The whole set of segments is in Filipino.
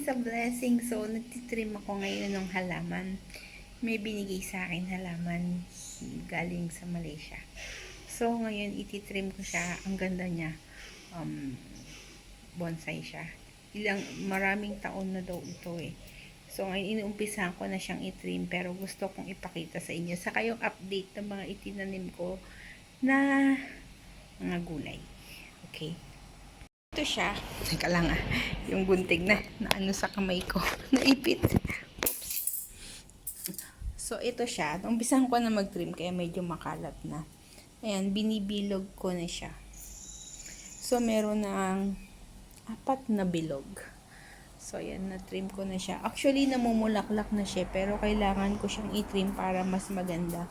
a blessing. So, nagtitrim ako ngayon ng halaman. May binigay sa akin halaman galing sa Malaysia. So, ngayon ititrim ko siya. Ang ganda niya. Bonsai siya. Maraming taon na daw ito eh. So, ngayon inuumpisahan ko na siyang itrim pero gusto kong ipakita sa inyo. Saka yung update ng mga itinanim ko na mga gulay. Okay. Ito siya. Teka lang yung gunting na ano sa kamay ko. Naipit. Oops. So, ito siya. Umpisahan ko na mag-trim kaya medyo makalat na. Ayan, binibilog ko na siya. So, meron ng 4 na bilog. So, ayan, na-trim ko na siya. Actually, namumulaklak na siya, pero kailangan ko siyang i-trim para mas maganda.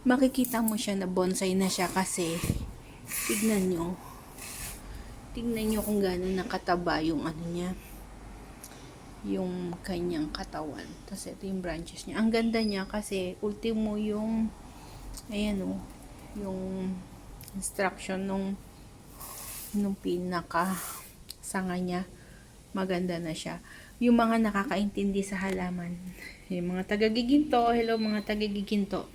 Makikita mo siya na bonsai na siya kasi tignan nyo kung gaano nakataba yung ano niya, yung kanyang katawan. Tapos ito yung branches niya. Ang ganda niya kasi ultimo yung ayan o, yung instruction nung pinaka sanga niya. Maganda na siya. Yung mga nakakaintindi sa halaman, yung mga taga-Giginto, hello mga taga-Giginto.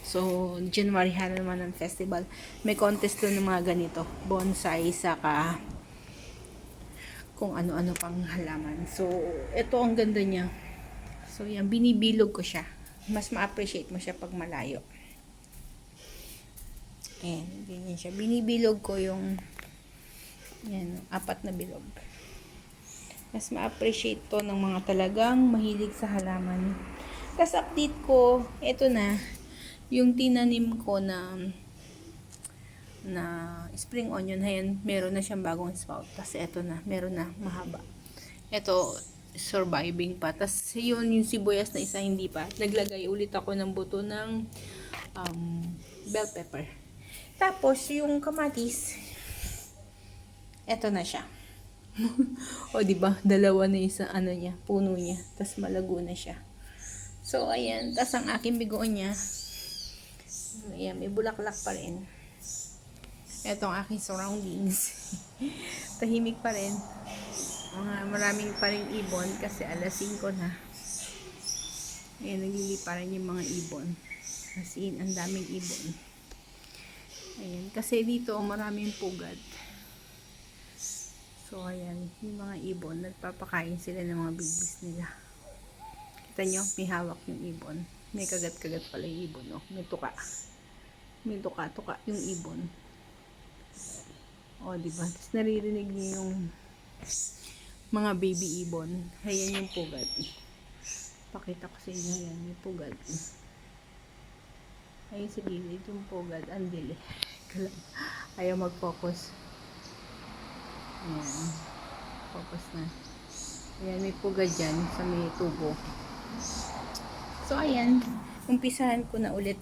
So, January Halaman ng Festival. May contest doon ng mga ganito. Bonsai, saka kung ano-ano pang halaman. So, ito ang ganda niya. So, yan. Binibilog ko siya. Mas ma-appreciate mo siya pag malayo. Ayan. Ganyan siya. Binibilog ko yung yan, 4 na bilog. Mas ma-appreciate to ng mga talagang mahilig sa halaman. Tapos update ko, ito na, yung tinanim ko na spring onion, ayan, meron na siyang bagong sprout. Tapos ito na, meron na mahaba. Ito, surviving pa. Tapos yun, yung sibuyas na isa hindi pa. Naglagay ulit ako ng buto ng bell pepper. Tapos yung kamatis, ito na siya. O diba, dalawa na isa ano niya, puno niya. Tapos malago na siya. So ayan, tapos ang aking bigonya, ayan, may bulaklak pa rin. Ito ang aking surroundings. Tahimik pa rin. Maraming pa rin ibon kasi alas 5 na. Ayan, nagliliparan yung mga ibon. As in, ang daming ibon. Ayan, kasi dito maraming pugad. So, ayan, yung mga ibon, nagpapakain sila ng mga babies nila. Kita nyo, may hawak yung ibon. May kagat-kagat pala yung ibon, oh. May tuka. May tuka-tuka yung ibon. O, diba? Tapos naririnig niyo yung mga baby ibon. Ayan yung pugad. Pakita ko sa inyo, ayan, may pugad. Ayun sa gilid, yung pugad, andili. Ayaw mag-focus. Ayan. Focus na. Ayan, may pugad dyan sa may tubo. So, ayan. Umpisahan ko na ulit.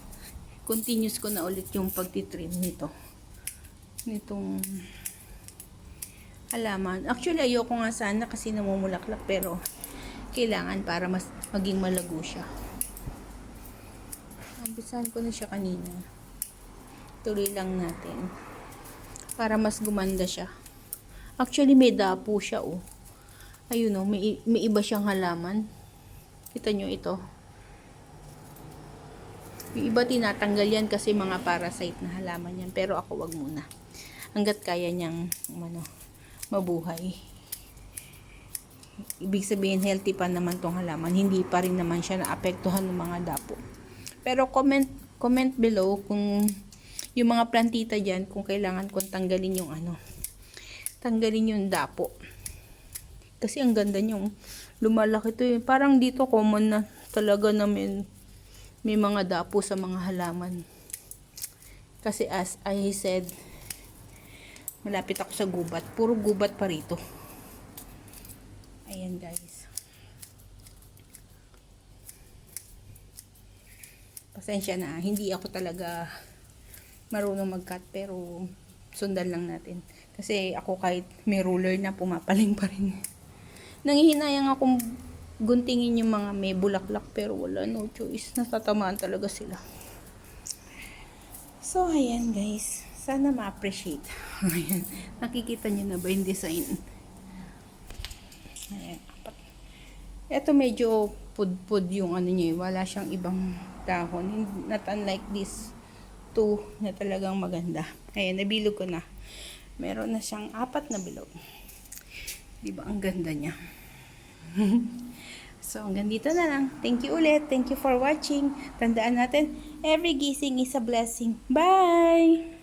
Continuous ko na ulit yung pagtitrim nito. Nitong halaman. Actually, ayoko nga sana kasi namumulaklak. Pero, kailangan para mas maging malago siya. Umpisahan ko na siya kanina. Tuloy lang natin. Para mas gumanda siya. Actually, may dapo siya, oh. Ayun, oh. May iba siyang halaman. Kita nyo ito. Yung iba tinatanggal yan kasi mga parasite na halaman yan. Pero ako wag muna. Hanggat kaya niyang mabuhay. Ibig sabihin, healthy pa naman tong halaman. Hindi pa rin naman siya naapektuhan ng mga dapo. Pero comment below kung yung mga plantita dyan, kung kailangan kong tanggalin yung tanggalin yung dapo. Kasi ang ganda niyong lumalaki to eh. Parang dito common na talaga na may mga dapo sa mga halaman. Kasi as I said, malapit ako sa gubat. Puro gubat pa rito. Ayan guys. Pasensya na. Hindi ako talaga marunong mag-cut pero sundan lang natin. Kasi ako kahit may ruler na pumapaling pa rin. Nanghihinayang akong guntingin yung mga may bulaklak pero wala, no choice. Natatamaan talaga sila. So, ayan guys. Sana ma-appreciate. Ayan. Nakikita nyo na ba yung design? Ayan. Ito medyo pudpud yung ano niya, wala siyang ibang dahon. Not unlike this two na talagang maganda. Ayan, nabilog ko na. Meron na siyang 4 na bilog. Diba ang ganda niya? So, hanggang dito na lang. Thank you ulit. Thank you for watching. Tandaan natin, every gising is a blessing. Bye!